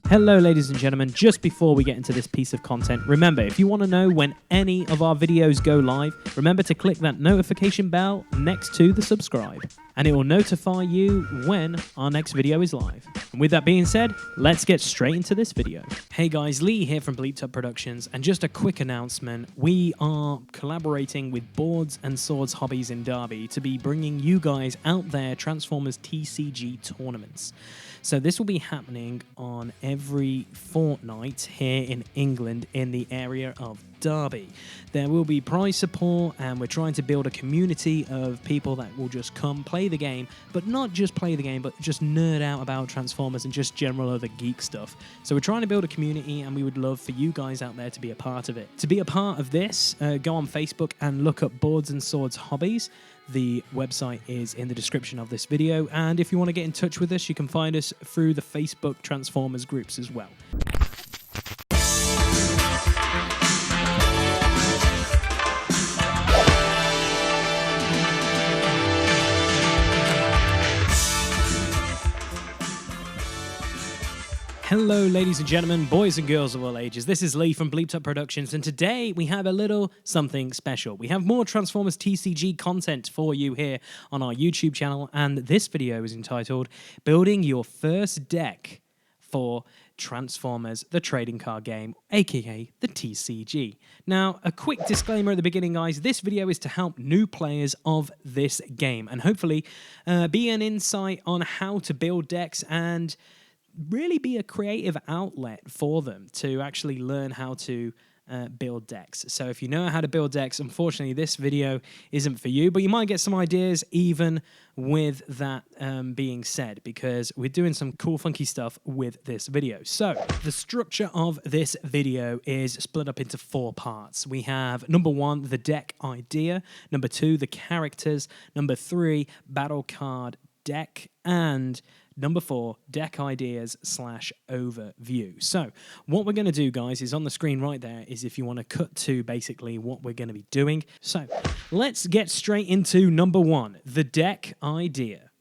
Hello ladies and gentlemen, just before we get into this piece of content, remember if you want to know when any of our videos go live, remember to click that notification bell next to the subscribe and it will notify you when our next video is live. And with that being said, let's get straight into this video. Hey guys, Lee here from Bleeped Up Productions, and just a quick announcement, we are collaborating with Boards and Swords Hobbies in Derby to be bringing you guys out there Transformers TCG tournaments. So this will be happening on every fortnight here in England in the area of Derby. There will be prize support and we're trying to build a community of people that will just come play the game, but not just play the game, but just nerd out about Transformers and just general other geek stuff. So we're trying to build a community and we would love for you guys out there to be a part of it. To be a part of this, go on Facebook and look up Boards and Swords Hobbies. The website is in the description of this video, and if you want to get in touch with us, you can find us through the Facebook Transformers groups as well. Hello ladies and gentlemen, boys and girls of all ages, this is Lee from Bleeped Up Productions, and today we have a little something special. We have more Transformers TCG content for you here on our YouTube channel, and this video is entitled Building Your First Deck for Transformers, the trading card game, aka the TCG. Now, a quick disclaimer at the beginning, guys, this video is to help new players of this game, and hopefully be an insight on how to build decks and really be a creative outlet for them to actually learn how to build decks. So if you know how to build decks, unfortunately this video isn't for you, but you might get some ideas even with that being said, because we're doing some cool funky stuff with this video. So the structure of this video is split up into 4 parts. We have number 1, the deck idea, number 2, the characters, number 3, battle card deck, and number 4, deck ideas / overview. So what we're going to do, guys, is on the screen right there is if you want to cut to basically what we're going to be doing. So let's get straight into number 1, the deck idea.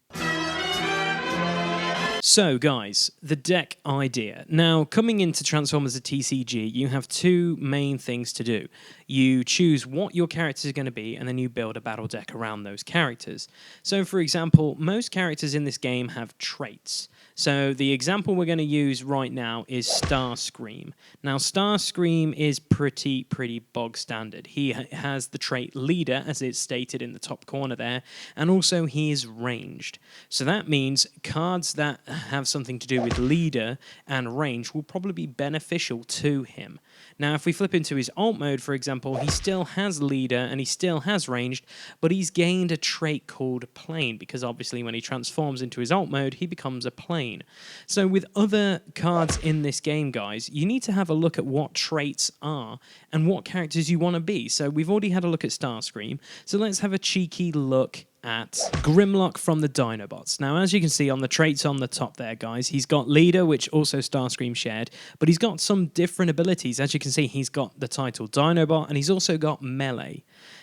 So guys, the deck idea. Now, coming into Transformers the TCG, you have 2 main things to do. You choose what your characters are going to be, and then you build a battle deck around those characters. So for example, most characters in this game have traits. So the example we're going to use right now is Starscream. Now Starscream is pretty bog standard. He has the trait leader, as it's stated in the top corner there, and also he is ranged. So that means cards that have something to do with leader and range will probably be beneficial to him. Now if we flip into his alt mode, for example, he still has leader and he still has ranged, but he's gained a trait called plane, because obviously when he transforms into his alt mode, he becomes a plane. So with other cards in this game, guys, you need to have a look at what traits are and what characters you want to be. So we've already had a look at Starscream, so let's have a cheeky look at Grimlock from the Dinobots. Now, as you can see on the traits on the top there, guys, he's got leader, which also Starscream shared, but he's got some different abilities. As you can see, he's got the title Dinobot, and he's also got melee.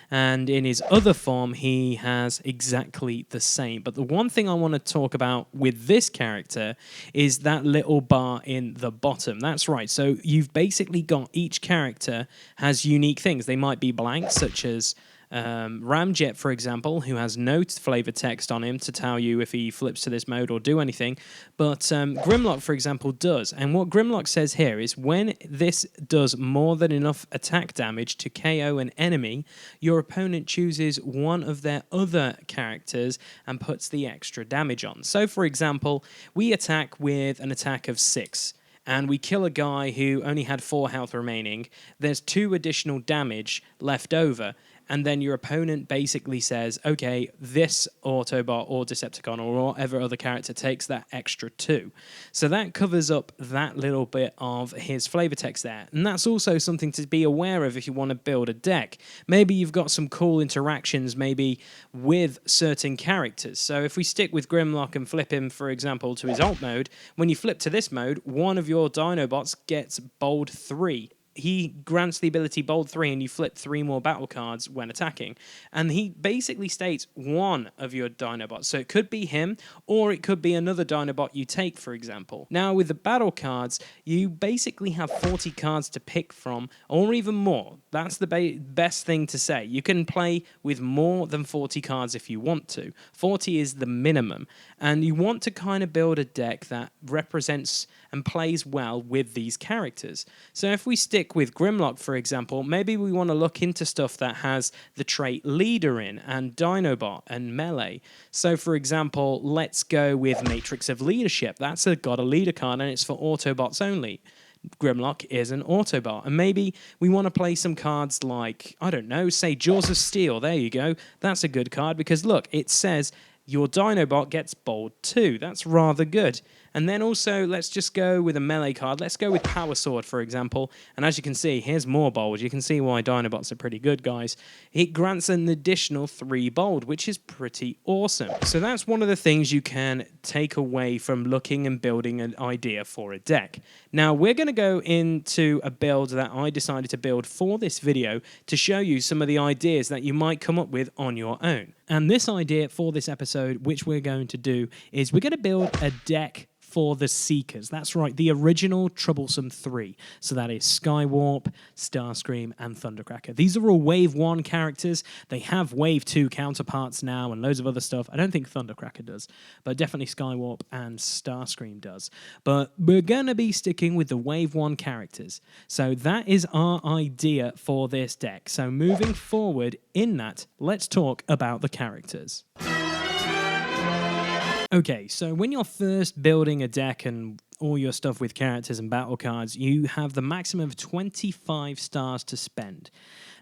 And in his other form, he has exactly the same. But the one thing I want to talk about with this character is that little bar in the bottom. That's right. So you've basically got each character has unique things. They might be blank, such as Ramjet, for example, who has no flavor text on him to tell you if he flips to this mode or do anything, but Grimlock, for example, does. And what Grimlock says here is when this does more than enough attack damage to KO an enemy, your opponent chooses one of their other characters and puts the extra damage on. So, for example, we attack with an attack of 6. And we kill a guy who only had 4 health remaining. There's 2 additional damage left over. And then your opponent basically says, okay, this Autobot or Decepticon or whatever other character takes that extra 2. So that covers up that little bit of his flavor text there. And that's also something to be aware of if you want to build a deck. Maybe you've got some cool interactions maybe with certain characters. So if we stick with Grimlock and flip him, for example, to his alt mode, when you flip to this mode, one of your Dinobots gets bold 3. he grants the ability bold 3 and you flip 3 more battle cards when attacking. And he basically states one of your Dinobots. So it could be him, or it could be another Dinobot you take, for example. Now, with the battle cards, you basically have 40 cards to pick from, or even more. That's the best thing to say. You can play with more than 40 cards if you want to. 40 is the minimum. And you want to kind of build a deck that represents and plays well with these characters. So if we stick with Grimlock, for example, maybe we want to look into stuff that has the trait Leader in, and Dinobot, and Melee. So for example, let's go with Matrix of Leadership. That's got a leader card, and it's for Autobots only. Grimlock is an Autobot. And maybe we want to play some cards like, I don't know, say Jaws of Steel. There you go. That's a good card because look, it says your Dinobot gets bold 2. That's rather good. And then also, let's just go with a melee card. Let's go with Power Sword, for example. And as you can see, here's more bold. You can see why Dinobots are pretty good, guys. It grants an additional 3 bold, which is pretty awesome. So that's one of the things you can take away from looking and building an idea for a deck. Now, we're going to go into a build that I decided to build for this video to show you some of the ideas that you might come up with on your own. And this idea for this episode, which we're going to do, is we're going to build a deck for the Seekers. That's right, the original Troublesome 3. So that is Skywarp, Starscream, and Thundercracker. These are all Wave 1 characters. They have Wave 2 counterparts now and loads of other stuff. I don't think Thundercracker does, but definitely Skywarp and Starscream does. But we're going to be sticking with the Wave 1 characters. So that is our idea for this deck. So moving forward in that, let's talk about the characters. Okay, so when you're first building a deck and all your stuff with characters and battle cards, you have the maximum of 25 stars to spend.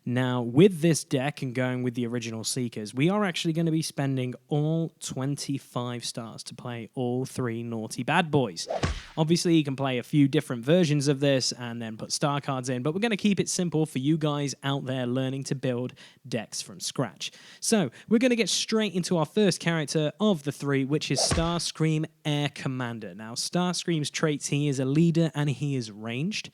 Now, with this deck and going with the original Seekers, we are actually going to be spending all 25 stars to play all 3 naughty bad boys. Obviously, you can play a few different versions of this and then put star cards in, but we're going to keep it simple for you guys out there learning to build decks from scratch. So, we're going to get straight into our first character of the 3, which is Starscream Air Commander. Now, Starscream's traits, he is a leader and he is ranged.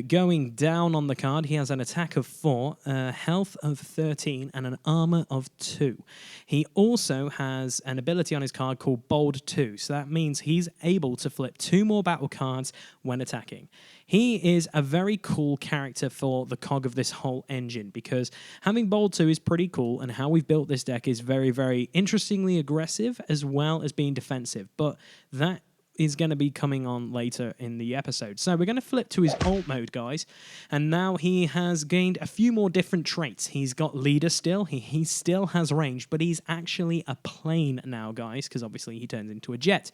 Going down on the card, he has an attack of 4, health of 13, and an armor of 2. He also has an ability on his card called Bold 2, so that means he's able to flip 2 more battle cards when attacking. He is a very cool character for the cog of this whole engine because having Bold 2 is pretty cool, and how we've built this deck is very, very interestingly aggressive as well as being defensive, but that is going to be coming on later in the episode. So we're going to flip to his alt mode, guys. And now he has gained a few more different traits. He's got leader still. He still has range, but he's actually a plane now, guys, because obviously he turns into a jet.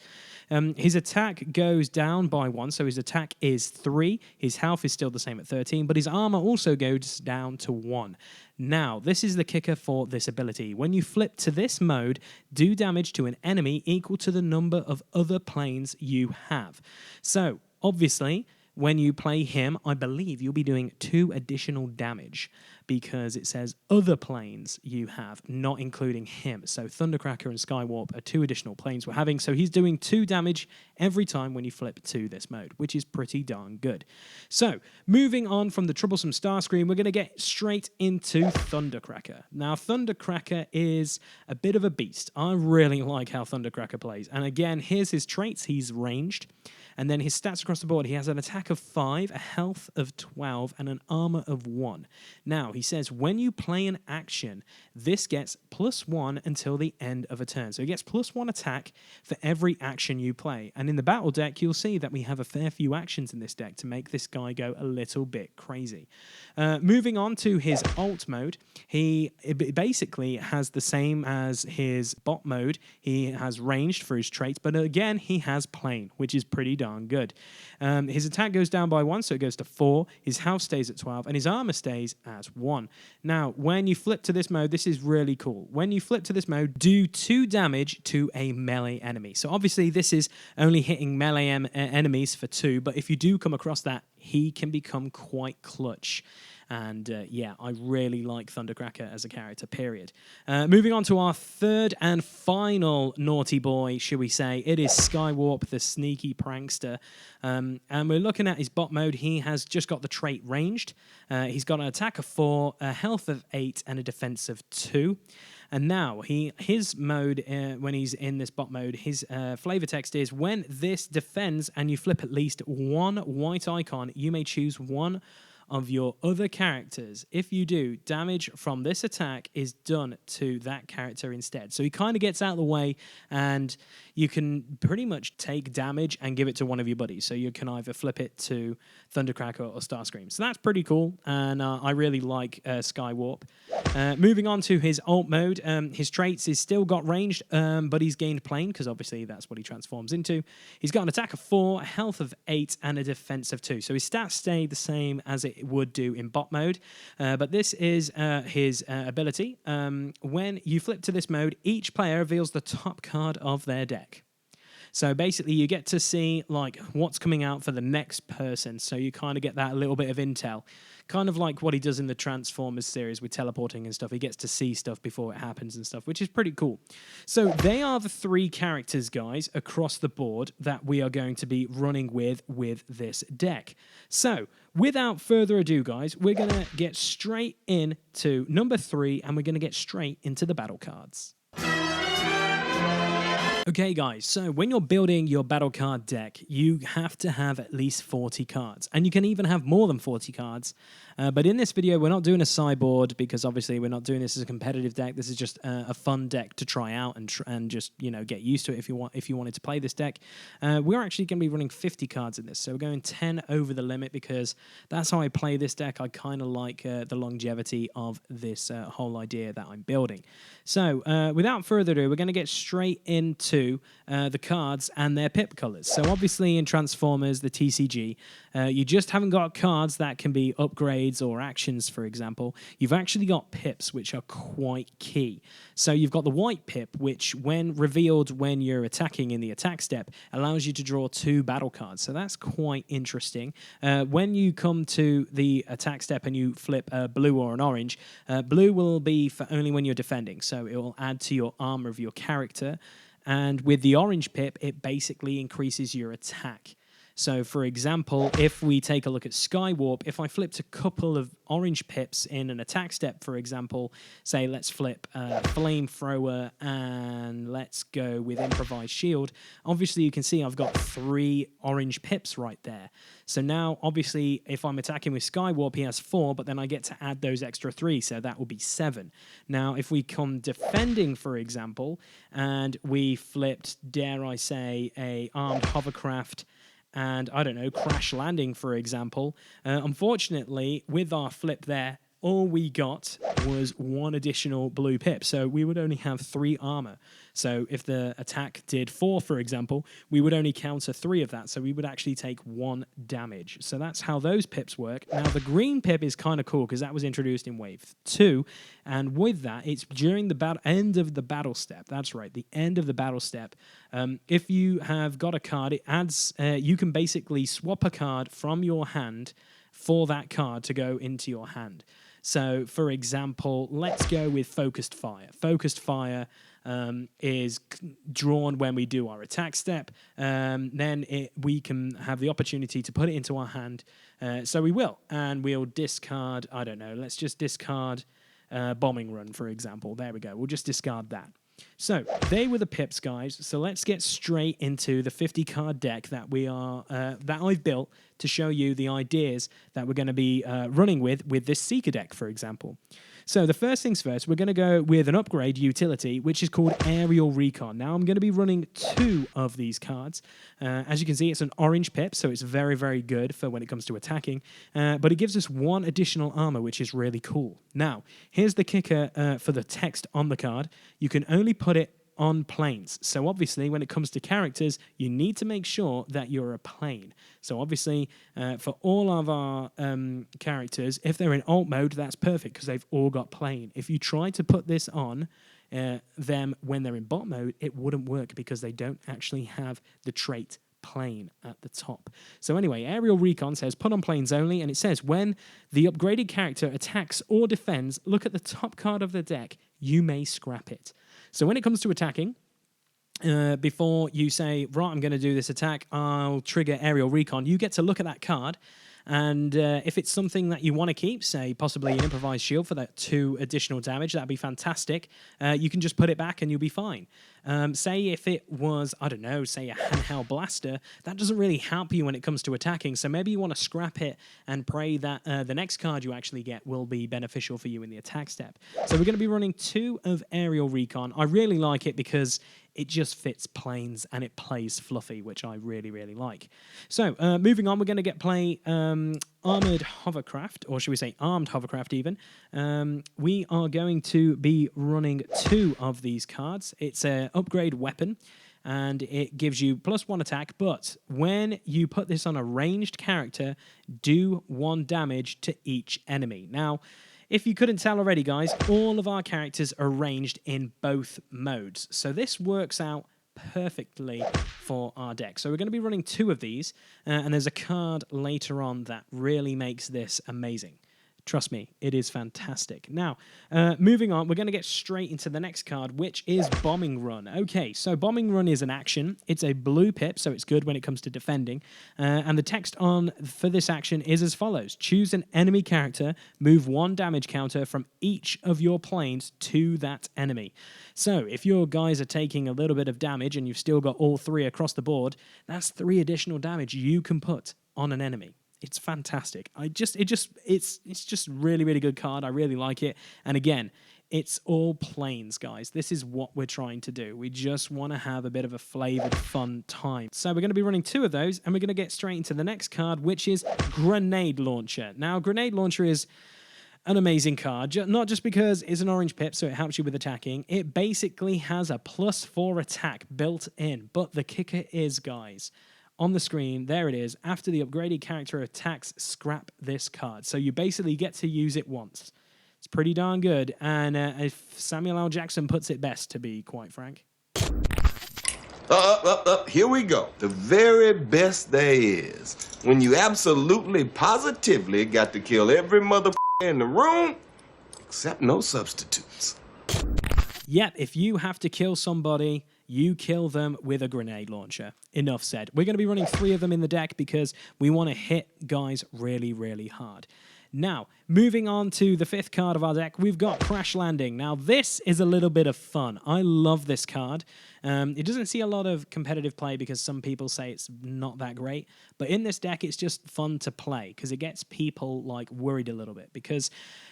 His attack goes down by 1, so his attack is 3. His health is still the same at 13, but his armor also goes down to 1. Now, this is the kicker for this ability. When you flip to this mode, do damage to an enemy equal to the number of other planes you have. So, obviously, when you play him, I believe you'll be doing 2 additional damage because it says other planes you have, not including him. So Thundercracker and Skywarp are 2 additional planes we're having. So he's doing 2 damage every time when you flip to this mode, which is pretty darn good. So moving on from the Troublesome Starscream, we're going to get straight into Thundercracker. Now, Thundercracker is a bit of a beast. I really like how Thundercracker plays. And again, here's his traits. He's ranged. And then his stats across the board, he has an attack of 5, a health of 12, and an armor of 1. Now, he says when you play an action, this gets +1 until the end of a turn. So he gets +1 attack for every action you play. And in the battle deck, you'll see that we have a fair few actions in this deck to make this guy go a little bit crazy. Moving on to his alt mode, he basically has the same as his bot mode. He has ranged for his traits, but again, he has plane, which is pretty darn good. His attack goes down by 1, so it goes to 4. His health stays at 12, and his armor stays as 1. Now, when you flip to this mode, this is really cool. When you flip to this mode, do 2 damage to a melee enemy. So obviously, this is only hitting melee enemies for 2, but if you do come across that he can become quite clutch. And yeah, I really like Thundercracker as a character, period. Moving on to our third and final naughty boy, should we say. It is Skywarp, the sneaky prankster. And we're looking at his bot mode. He has just got the trait ranged. He's got an attack of 4, a health of 8, and a defense of 2. And now, his mode, when he's in this bot mode, his flavor text is, when this defends and you flip at least one white icon, you may choose one of your other characters. If you do, damage from this attack is done to that character instead. So he kind of gets out of the way, and you can pretty much take damage and give it to one of your buddies. So you can either flip it to Thundercracker or Starscream. So that's pretty cool, and I really like Skywarp. Moving on to his alt mode, his traits is still got ranged, but he's gained plane, because obviously that's what he transforms into. He's got an attack of 4, a health of 8, and a defense of 2. So his stats stay the same as it would do in bot mode, but this is his ability. When you flip to this mode, each player reveals the top card of their deck. So basically, you get to see like what's coming out for the next person. So you kind of get that little bit of intel, kind of like what he does in the Transformers series with teleporting and stuff. He gets to see stuff before it happens and stuff, which is pretty cool. So they are the 3 characters, guys, across the board that we are going to be running with this deck. So without further ado, guys, we're going to get straight into number 3, and we're going to get straight into the battle cards. Okay, guys, so when you're building your battle card deck, you have to have at least 40 cards. And you can even have more than 40 cards. But in this video, we're not doing a sideboard, because obviously we're not doing this as a competitive deck. This is just a fun deck to try out and just, you know, get used to it if you wanted to play this deck. We're actually going to be running 50 cards in this. So we're going 10 over the limit, because that's how I play this deck. I kind of like the longevity of this whole idea that I'm building. So without further ado, we're going to get straight into the cards and their pip colors. So obviously in Transformers, the TCG, you just haven't got cards that can be upgrades or actions, for example. You've actually got pips, which are quite key. So you've got the white pip, which when revealed when you're attacking in the attack step, allows you to draw 2 battle cards. So that's quite interesting. When you come to the attack step and you flip a blue or an orange, blue will be for only when you're defending. So it will add to your armor of your character. And with the orange pip, it basically increases your attack. So, for example, if we take a look at Skywarp, if I flipped a couple of orange pips in an attack step, for example, say let's flip Flamethrower and let's go with Improvised Shield, obviously you can see I've got 3 orange pips right there. So now, obviously, if I'm attacking with Skywarp, he has 4, but then I get to add those extra 3, so that will be 7. Now, if we come defending, for example, and we flipped, dare I say, a armed hovercraft, and, I don't know, crash landing, for example. Unfortunately, with our flip there, all we got was 1 additional blue pip. So we would only have 3 armor. So if the attack did 4, for example, we would only counter 3 of that. So we would actually take 1 damage. So that's how those pips work. Now, the green pip is kind of cool because that was introduced in Wave 2. And with that, it's during the end of the battle step. That's right, the end of the battle step. If you have got a card, it adds, you can basically swap a card from your hand for that card to go into your hand. So, for example, let's go with Focused Fire. Focused Fire is drawn when we do our attack step. Then we can have the opportunity to put it into our hand. So we will. And we'll discard, I don't know, let's just discard Bombing Run, for example. There we go. We'll just discard that. So they were the pips, guys. So let's get straight into the 50-card deck that that I've built to show you the ideas that we're going to be running with this Seeker deck, for example. So the first things first, we're going to go with an upgrade utility, which is called Aerial Recon. Now, I'm going to be running 2 of these cards. As you can see, it's an orange pip, so it's very, very good for when it comes to attacking. But it gives us 1 additional armor, which is really cool. Now, here's the kicker for the text on the card. You can only put it on planes. So obviously, when it comes to characters, you need to make sure that you're a plane. So obviously, for all of our characters, if they're in alt mode, that's perfect because they've all got plane. If you try to put this on them when they're in bot mode, it wouldn't work because they don't actually have the trait plane at the top. So anyway, Aerial Recon says put on planes only, and it says when the upgraded character attacks or defends, look at the top card of the deck, you may scrap it. So when it comes to attacking, before you say, right, I'm going to do this attack, I'll trigger Aerial Recon, you get to look at that card, and if it's something that you want to keep, say possibly an Improvised Shield for that 2 additional damage, that'd be fantastic. You can just put it back and you'll be fine. Say if it was, I don't know, say a handheld blaster, that doesn't really help you when it comes to attacking, so maybe you want to scrap it and pray that the next card you actually get will be beneficial for you in the attack step. So we're going to be running 2 of Aerial Recon. I really like it because it just fits planes and it plays fluffy, which I really, really like. So moving on, we're going to play Armored Hovercraft, or should we say Armed Hovercraft even. We are going to be running 2 of these cards. It's an upgrade weapon, and it gives you +1 attack, but when you put this on a ranged character, do 1 damage to each enemy. Now, if you couldn't tell already, guys, all of our characters are ranged in both modes. So this works out perfectly for our deck. So we're going to be running 2 of these, and there's a card later on that really makes this amazing. Trust me, it is fantastic. Now, moving on, we're going to get straight into the next card, which is Bombing Run. Okay, so Bombing Run is an action. It's a blue pip, so it's good when it comes to defending. And the text for this action is as follows. Choose an enemy character, move 1 damage counter from each of your planes to that enemy. So if your guys are taking a little bit of damage and you've still got all 3 across the board, that's 3 additional damage you can put on an enemy. It's fantastic. It's just really, really good card. I really like it. And again, it's all planes, guys. This is what we're trying to do. We just want to have a bit of a flavored, fun time. So we're going to be running 2 of those, and we're going to get straight into the next card, which is Grenade Launcher. Now, Grenade Launcher is an amazing card, not just because it's an orange pip, so it helps you with attacking. It basically has a +4 attack built in. But the kicker is, guys, on the screen, there it is. After the upgraded character attacks, scrap this card. So you basically get to use it once. It's pretty darn good. And if Samuel L. Jackson puts it best, to be quite frank. Here we go. The very best there is. When you absolutely, positively got to kill every motherfucker in the room, except no substitutes. Yep, if you have to kill somebody, you kill them with a grenade launcher. Enough said. We're going to be running 3 of them in the deck because we want to hit guys really, really hard. Now, moving on to the 5th card of our deck, we've got Crash Landing. Now, this is a little bit of fun. I love this card. It doesn't see a lot of competitive play because some people say it's not that great. But in this deck, it's just fun to play because it gets people like worried a little bit because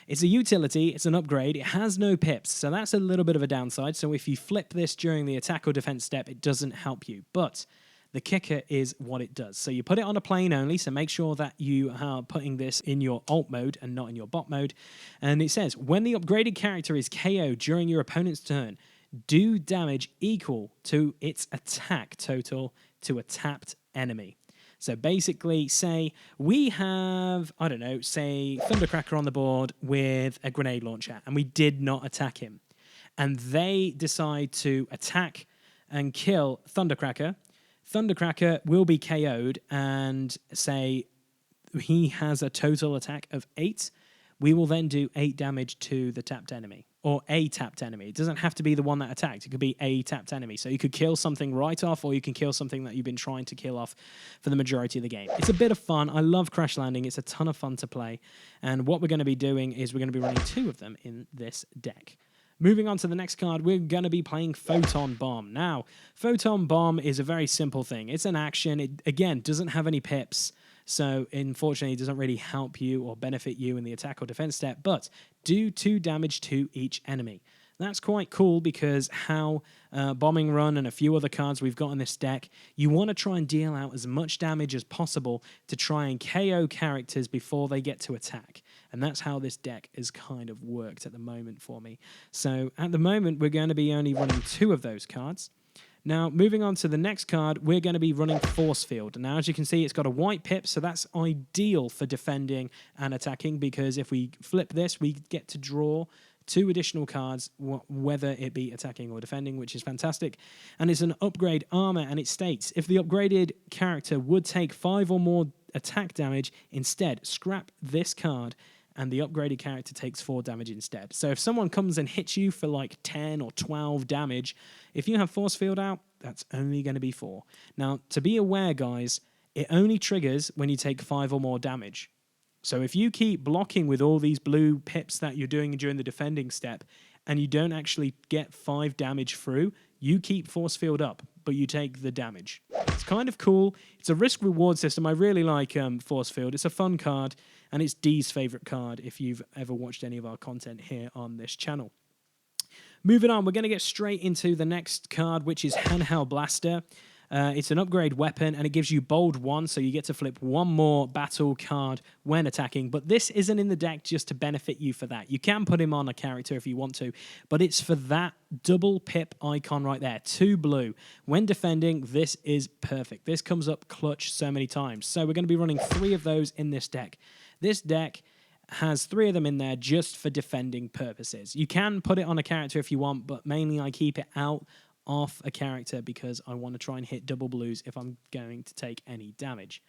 it's a utility, it's an upgrade, it has no pips. So that's a little bit of a downside. So if you flip this during the attack or defense step, it doesn't help you. But the kicker is what it does. So you put it on a plane only, so make sure that you are putting this in your alt mode and not in your bot mode. And it says, when the upgraded character is KO'd during your opponent's turn, do damage equal to its attack total to a tapped enemy. So basically, say we have, I don't know, say Thundercracker on the board with a grenade launcher, and we did not attack him. And they decide to attack and kill Thundercracker. Thundercracker will be KO'd, and say he has a total attack of 8. We will then do 8 damage to the tapped enemy, or a tapped enemy. It doesn't have to be the one that attacked. It could be a tapped enemy. So you could kill something right off, or you can kill something that you've been trying to kill off for the majority of the game. It's a bit of fun. I love Crash Landing. It's a ton of fun to play. And what we're going to be doing is we're going to be running 2 of them in this deck. Moving on to the next card, we're going to be playing Photon Bomb. Now, Photon Bomb is a very simple thing. It's an action. It, again, doesn't have any pips, so unfortunately it doesn't really help you or benefit you in the attack or defense step, but do 2 damage to each enemy. That's quite cool because how Bombing Run and a few other cards we've got in this deck, you want to try and deal out as much damage as possible to try and KO characters before they get to attack. And that's how this deck has kind of worked at the moment for me. So at the moment, we're going to be only running 2 of those cards. Now, moving on to the next card, we're going to be running Force Field. Now, as you can see, it's got a white pip, so that's ideal for defending and attacking, because if we flip this, we get to draw 2 additional cards, whether it be attacking or defending, which is fantastic. And it's an upgrade armor, and it states, if the upgraded character would take 5 or more attack damage, instead scrap this card and the upgraded character takes 4 damage instead. So if someone comes and hits you for like 10 or 12 damage, if you have Force Field out, that's only going to be 4. Now, to be aware, guys, it only triggers when you take 5 or more damage. So if you keep blocking with all these blue pips that you're doing during the defending step, and you don't actually get 5 damage through, you keep Force Field up, but you take the damage. It's kind of cool. It's a risk-reward system. I really like Force Field. It's a fun card, and it's Dee's favorite card if you've ever watched any of our content here on this channel. Moving on, we're going to get straight into the next card, which is Handheld Blaster. It's an upgrade weapon, and it gives you bold 1, so you get to flip 1 more battle card when attacking. But this isn't in the deck just to benefit you for that. You can put him on a character if you want to, but it's for that double pip icon right there, 2 blue. When defending, this is perfect. This comes up clutch so many times. So we're going to be running 3 of those in this deck. This deck has 3 of them in there just for defending purposes. You can put it on a character if you want, but mainly I keep it out off a character because I want to try and hit double blues if I'm going to take any damage.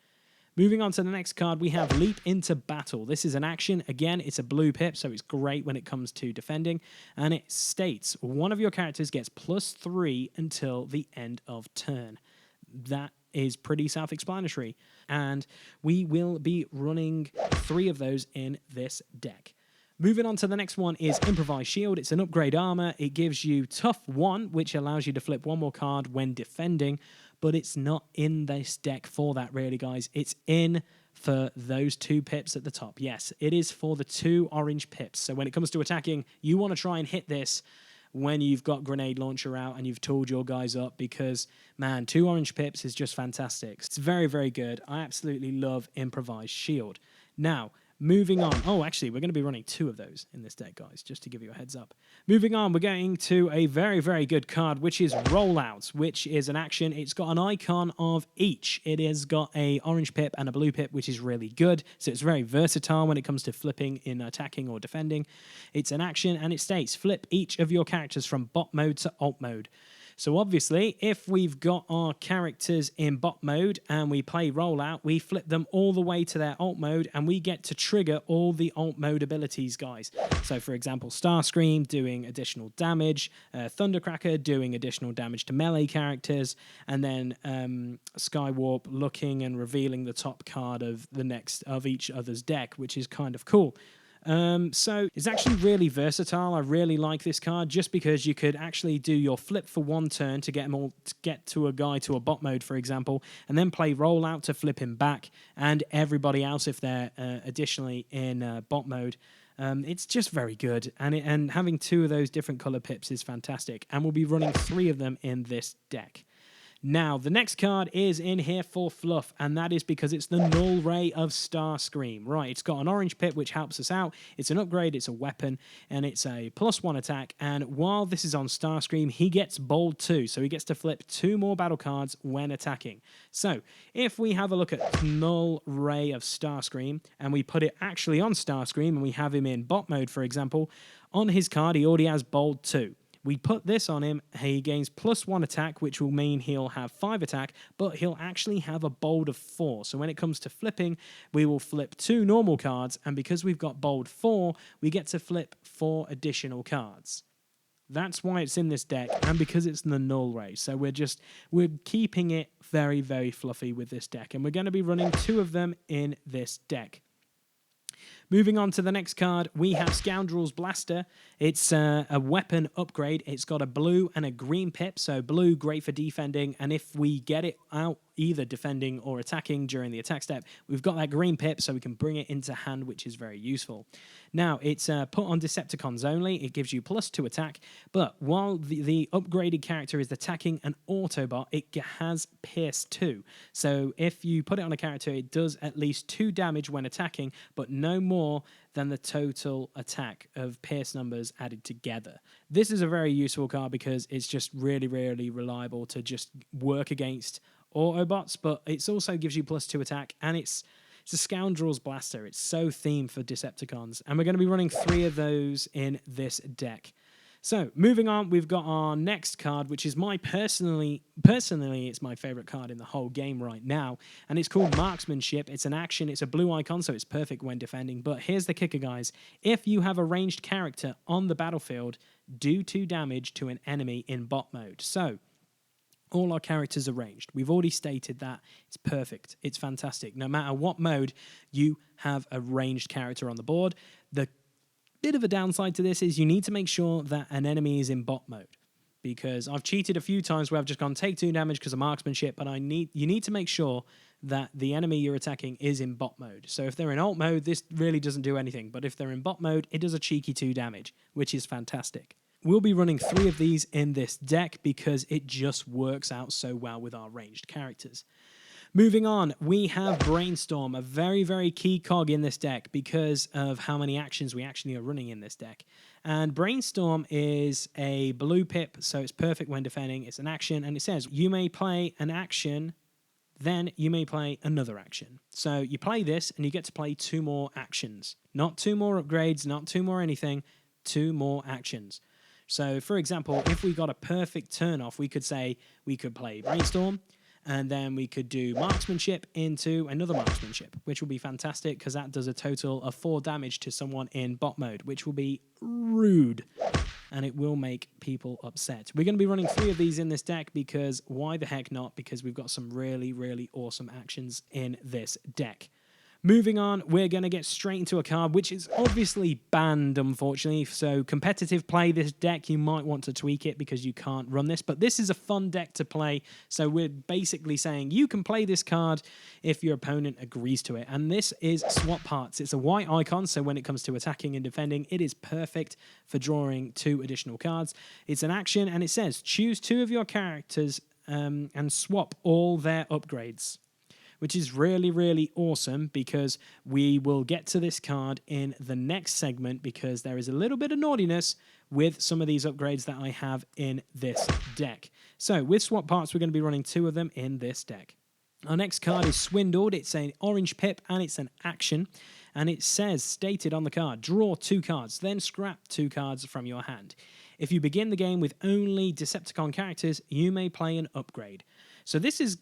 Moving on to the next card, we have Leap into Battle. This is an action. Again, it's a blue pip, so it's great when it comes to defending. And it states, one of your characters gets +3 until the end of turn. That is pretty self-explanatory. And we will be running 3 of those in this deck. Moving on to the next one is Improvised Shield. It's an upgrade armor. It gives you Tough 1, which allows you to flip 1 more card when defending, but it's not in this deck for that, really, guys. It's in for those 2 pips at the top. Yes, it is for the 2 orange pips. So when it comes to attacking, you want to try and hit this when you've got Grenade Launcher out and you've tooled your guys up because, man, 2 orange pips is just fantastic. It's very, very good. I absolutely love Improvised Shield. Now, moving on. Oh, actually, we're going to be running 2 of those in this deck, guys, just to give you a heads up. Moving on, we're going to a very, very good card, which is Rollout, which is an action. It's got an icon of each. It has got a orange pip and a blue pip, which is really good. So it's very versatile when it comes to flipping in attacking or defending. It's an action, and it states, flip each of your characters from bot mode to alt mode. So obviously, if we've got our characters in bot mode and we play Rollout, we flip them all the way to their alt mode and we get to trigger all the alt mode abilities, guys. So for example, Starscream doing additional damage, Thundercracker doing additional damage to melee characters, and then Skywarp looking and revealing the top card of the next of each other's deck, which is kind of cool. So it's actually really versatile. I really like this card just because you could actually do your flip for 1 turn to get to a guy to a bot mode, for example, and then play Rollout to flip him back, and everybody else if they're additionally in bot mode. It's just very good, and having 2 of those different color pips is fantastic, and we'll be running 3 of them in this deck. Now, the next card is in here for fluff, and that is because it's the Null Ray of Starscream. Right, it's got an orange pip, which helps us out. It's an upgrade, it's a weapon, and it's a +1 attack. And while this is on Starscream, he gets bold 2, so he gets to flip 2 more battle cards when attacking. So, if we have a look at Null Ray of Starscream, and we put it actually on Starscream, and we have him in bot mode, for example, on his card, he already has bold 2. We put this on him, he gains +1 attack, which will mean he'll have 5 attack, but he'll actually have a bold of 4. So when it comes to flipping, we will flip 2 normal cards, and because we've got bold 4, we get to flip 4 additional cards. That's why it's in this deck, and because it's the Null Ray. So we're keeping it very, very fluffy with this deck, and we're going to be running 2 of them in this deck. Moving on to the next card, we have Scoundrel's Blaster. It's a weapon upgrade. It's got a blue and a green pip, so blue, great for defending, and if we get it out either defending or attacking during the attack step, we've got that green pip, so we can bring it into hand, which is very useful. Now, it's put on Decepticons only. It gives you +2 attack, but while the upgraded character is attacking an Autobot, it has Pierce 2. So if you put it on a character, it does at least 2 damage when attacking, but no more than the total attack of Pierce numbers added together. This is a very useful card because it's just really, really reliable to just work against Autobots, but it also gives you +2 attack, and it's It's a Scoundrel's Blaster. It's so themed for Decepticons. And we're going to be running 3 of those in this deck. So, moving on, we've got our next card, which is personally, it's my favorite card in the whole game right now, and it's called Marksmanship. It's an action, it's a blue icon, so it's perfect when defending, but here's the kicker, guys. If you have a ranged character on the battlefield, do 2 damage to an enemy in bot mode. So, all our characters are ranged. We've already stated that. It's perfect. It's fantastic. No matter what mode, you have a ranged character on the board. The bit of a downside to this is you need to make sure that an enemy is in bot mode, because I've cheated a few times where I've just gone take 2 damage because of marksmanship, but you need to make sure that the enemy you're attacking is in bot mode. So if they're in alt mode, this really doesn't do anything, but if they're in bot mode, it does a cheeky 2 damage, which is fantastic. We'll be running 3 of these in this deck because it just works out so well with our ranged characters. Moving on, we have Brainstorm, a very, very key cog in this deck because of how many actions we actually are running in this deck. And Brainstorm is a blue pip, so it's perfect when defending. It's an action, and it says you may play an action, then you may play another action. So you play this, and you get to play 2 more actions. Not 2 more upgrades, not 2 more anything, 2 more actions. So, for example, if we got a perfect turn off, we could say we could play Brainstorm, and then we could do Marksmanship into another Marksmanship, which will be fantastic because that does a total of 4 damage to someone in bot mode, which will be rude, and it will make people upset. We're going to be running 3 of these in this deck because why the heck not? Because we've got some really, really awesome actions in this deck. Moving on, we're going to get straight into a card which is obviously banned, unfortunately. So competitive play this deck, you might want to tweak it because you can't run this. But this is a fun deck to play. So we're basically saying you can play this card if your opponent agrees to it. And this is Swap Parts. It's a white icon, so when it comes to attacking and defending, it is perfect for drawing 2 additional cards. It's an action, and it says choose 2 of your characters and swap all their upgrades, which is really, really awesome because we will get to this card in the next segment because there is a little bit of naughtiness with some of these upgrades that I have in this deck. So with Swap Parts, we're going to be running 2 of them in this deck. Our next card is Swindled. It's an orange pip and it's an action. And it says, stated on the card, draw 2 cards, then scrap 2 cards from your hand. If you begin the game with only Decepticon characters, you may play an upgrade. So this is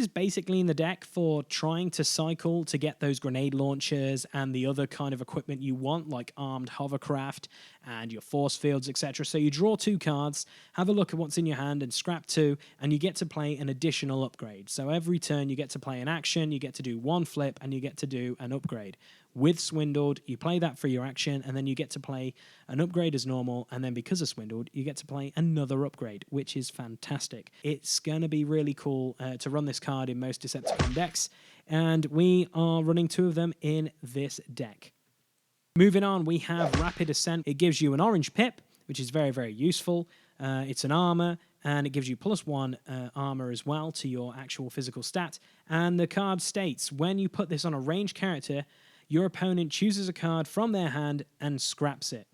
basically in the deck for trying to cycle to get those grenade launchers and the other kind of equipment you want, like armed hovercraft and your force fields, etc. So you draw 2 cards, have a look at what's in your hand and scrap 2, and you get to play an additional upgrade. So every turn you get to play an action, you get to do 1 flip, and you get to do an upgrade. With Swindled, you play that for your action, and then you get to play an upgrade as normal, and then because of Swindled, you get to play another upgrade, which is fantastic. It's going to be really cool to run this card in most Decepticon decks, and we are running 2 of them in this deck. Moving on, we have Rapid Ascent. It gives you an orange pip, which is very, very useful. It's an armor, and it gives you +1 armor as well to your actual physical stat. And the card states, when you put this on a ranged character, your opponent chooses a card from their hand and scraps it.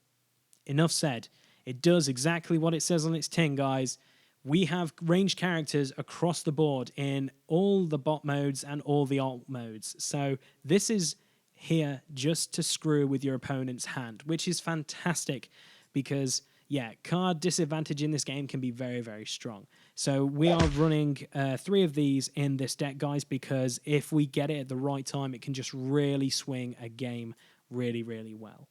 Enough said. It does exactly what it says on its tin, guys. We have ranged characters across the board in all the bot modes and all the alt modes. So this is here just to screw with your opponent's hand, which is fantastic because, yeah, card disadvantage in this game can be very, very strong. So we are running 3 of these in this deck, guys, because if we get it at the right time, it can just really swing a game really, really well.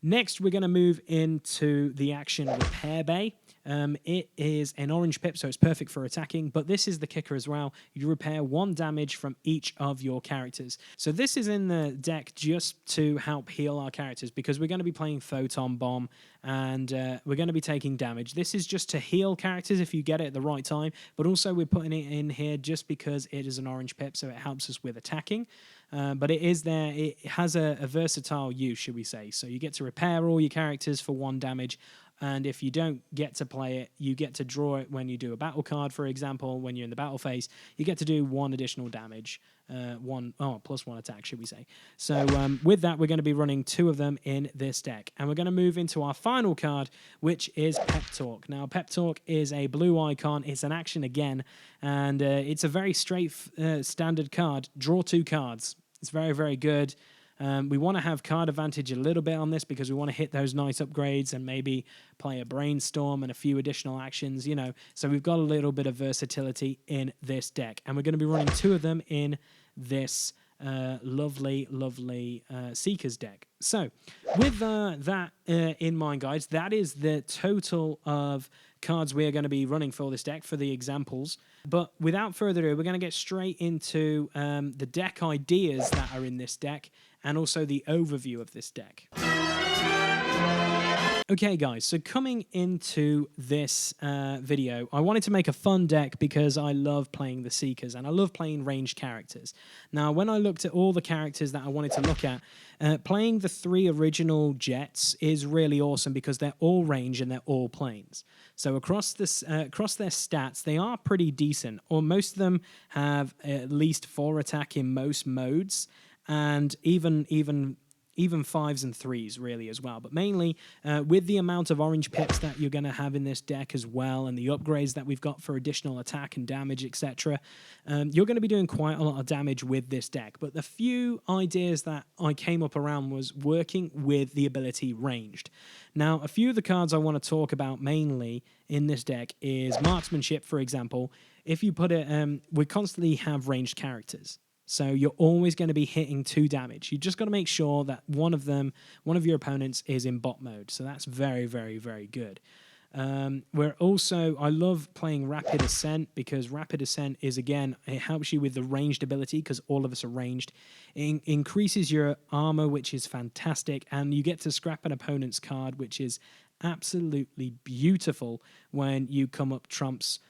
Next, we're going to move into the action Repair Bay. It is an orange pip, so it's perfect for attacking, but this is the kicker as well. You repair 1 damage from each of your characters. So this is in the deck just to help heal our characters because we're going to be playing Photon Bomb and we're going to be taking damage. This is just to heal characters if you get it at the right time, but also we're putting it in here just because it is an orange pip, so it helps us with attacking. But it is there. It has a versatile use, should we say. So you get to repair all your characters for 1 damage. And if you don't get to play it, you get to draw it when you do a battle card, for example. When you're in the battle phase, you get to do 1 additional damage. +1 attack, should we say. So with that, we're going to be running 2 of them in this deck. And we're going to move into our final card, which is Pep Talk. Now, Pep Talk is a blue icon. It's an action again. And it's a very standard card. Draw 2 cards. It's very, very good. We want to have card advantage a little bit on this because we want to hit those nice upgrades and maybe play a brainstorm and a few additional actions, you know. So we've got a little bit of versatility in this deck. And we're going to be running 2 of them in this lovely Seekers deck. So with that in mind, guys, that is the total of cards we're going to be running for this deck for the examples. But without further ado, we're going to get straight into the deck ideas that are in this deck and also the overview of this deck. Okay, guys, so coming into this video, I wanted to make a fun deck because I love playing the Seekers and I love playing ranged characters. Now, when I looked at all the characters that I wanted to look at, playing the 3 original Jets is really awesome because they're all range and they're all planes. So across their stats, they are pretty decent, or most of them have at least 4 attack in most modes, and even 5s and 3s really as well. But mainly with the amount of orange pips that you're going to have in this deck as well, and the upgrades that we've got for additional attack and damage, etc., you're going to be doing quite a lot of damage with this deck. But the few ideas that I came up around was working with the ability ranged. Now, a few of the cards I want to talk about mainly in this deck is marksmanship, for example. If you put it, we constantly have ranged characters. So you're always going to be hitting 2 damage. You just got to make sure that one of your opponents is in bot mode. So that's very, very, very good. I love playing Rapid Ascent because Rapid Ascent is, again, it helps you with the ranged ability because all of us are ranged. It increases your armor, which is fantastic, and you get to scrap an opponent's card, which is absolutely beautiful when you come up trumps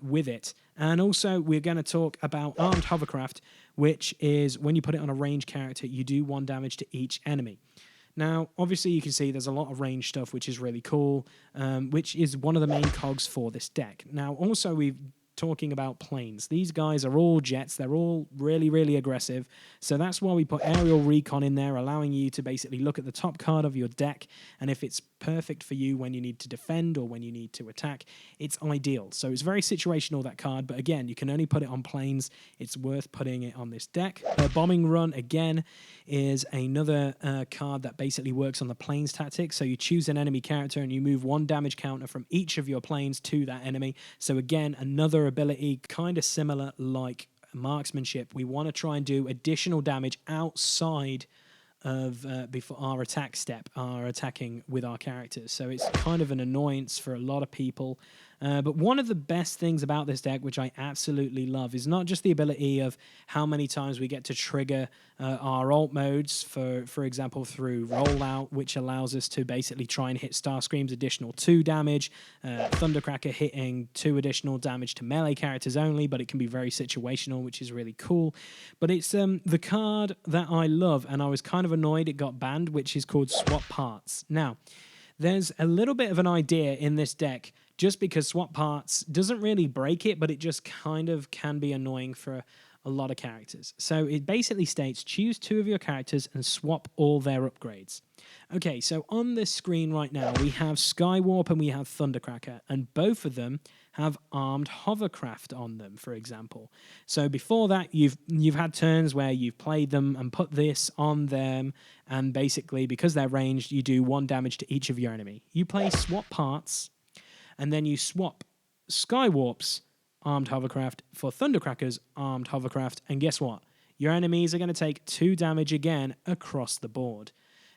with it. And also we're going to talk about Armed Hovercraft, which is when you put it on a ranged character, you do 1 damage to each enemy. Now, obviously, you can see there's a lot of range stuff, which is really cool, which is one of the main cogs for this deck. Now, also, we've talking about planes. These guys are all jets. They're all really, really aggressive. So that's why we put Aerial Recon in there, allowing you to basically look at the top card of your deck, and if it's perfect for you when you need to defend or when you need to attack, it's ideal. So it's very situational, that card, but again, you can only put it on planes. It's worth putting it on this deck. Bombing Run, again, is another card that basically works on the planes tactic. So you choose an enemy character and you move 1 damage counter from each of your planes to that enemy. So again, another ability kind of similar like marksmanship. We want to try and do additional damage outside of before our attack step, our attacking with our characters. So it's kind of an annoyance for a lot of people. But one of the best things about this deck, which I absolutely love, is not just the ability of how many times we get to trigger our alt modes, for example, through rollout, which allows us to basically try and hit Starscream's additional 2 damage, Thundercracker hitting 2 additional damage to melee characters only, but it can be very situational, which is really cool. But it's the card that I love, and I was kind of annoyed it got banned, which is called Swap Parts. Now, there's a little bit of an idea in this deck, just because Swap Parts doesn't really break it, but it just kind of can be annoying for a lot of characters. So it basically states, choose 2 of your characters and swap all their upgrades. Okay, so on this screen right now, we have Skywarp and we have Thundercracker, and both of them have Armed Hovercraft on them, for example. So before that, you've had turns where you've played them and put this on them, and basically, because they're ranged, you do 1 damage to each of your enemy. You play Swap Parts, and then you swap Skywarp's Armed Hovercraft for Thundercracker's Armed Hovercraft, and guess what? Your enemies are going to take 2 damage again across the board.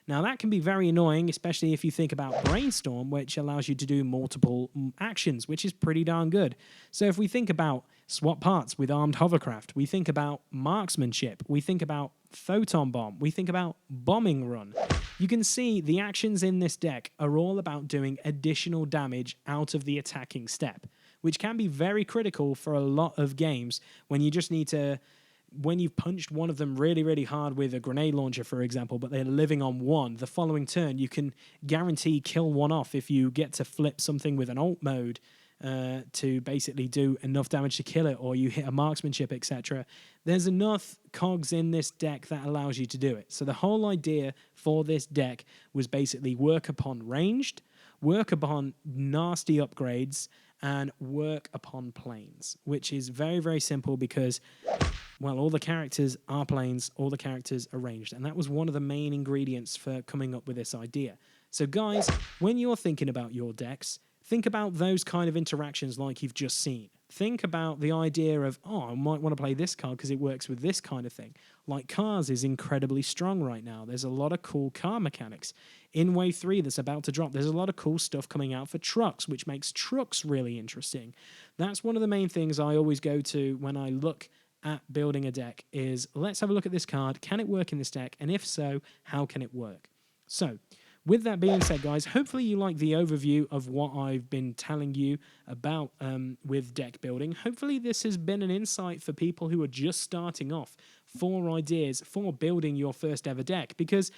Now, that can be very annoying, especially if you think about Brainstorm, which allows you to do multiple actions, which is pretty darn good. So if we think about Swap Parts with Armed Hovercraft, we think about Marksmanship, we think about Photon Bomb, we think about Bombing Run. You can see the actions in this deck are all about doing additional damage out of the attacking step, which can be very critical for a lot of games when you just need to, when you've punched one of them really, really hard with a grenade launcher, for example, but they're living on 1, the following turn you can guarantee kill 1 off if you get to flip something with an alt mode to basically do enough damage to kill it, or you hit a marksmanship, etc. There's enough cogs in this deck that allows you to do it. So the whole idea for this deck was basically work upon ranged, work upon nasty upgrades, and work upon planes, which is very, very simple because, well, all the characters are planes, all the characters are ranged. And that was one of the main ingredients for coming up with this idea. So guys, when you're thinking about your decks, think about those kind of interactions like you've just seen. Think about the idea of, oh, I might want to play this card because it works with this kind of thing. Like cars is incredibly strong right now. There's a lot of cool car mechanics. In Wave 3 that's about to drop, there's a lot of cool stuff coming out for trucks, which makes trucks really interesting. That's one of the main things I always go to when I look at building a deck is, let's have a look at this card. Can it work in this deck? And if so, how can it work? So, with that being said, guys, hopefully you like the overview of what I've been telling you about with deck building. Hopefully this has been an insight for people who are just starting off for ideas for building your first ever deck. Because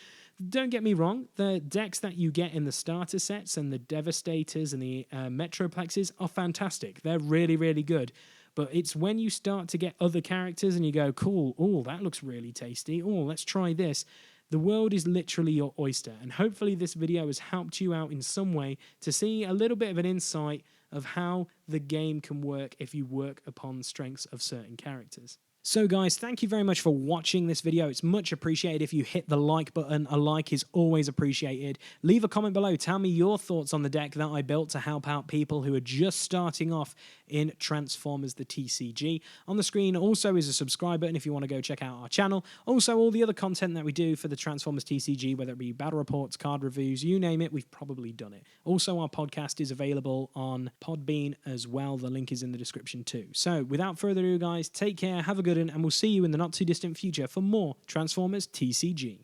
don't get me wrong, the decks that you get in the starter sets and the Devastators and the Metroplexes are fantastic. They're really, really good. But it's when you start to get other characters and you go, cool, oh, that looks really tasty. Oh, let's try this. The world is literally your oyster, and hopefully this video has helped you out in some way to see a little bit of an insight of how the game can work if you work upon strengths of certain characters. So guys, thank you very much for watching this video. It's much appreciated if you hit the like button. A like is always appreciated. Leave a comment below. Tell me your thoughts on the deck that I built to help out people who are just starting off in Transformers the TCG. On the screen also is a subscribe button if you want to go check out our channel. Also, all the other content that we do for the Transformers TCG, whether it be battle reports, card reviews, you name it, we've probably done it. Also, our podcast is available on Podbean as well. The link is in the description too. So without further ado, guys, take care, have a good one, and we'll see you in the not too distant future for more Transformers TCG.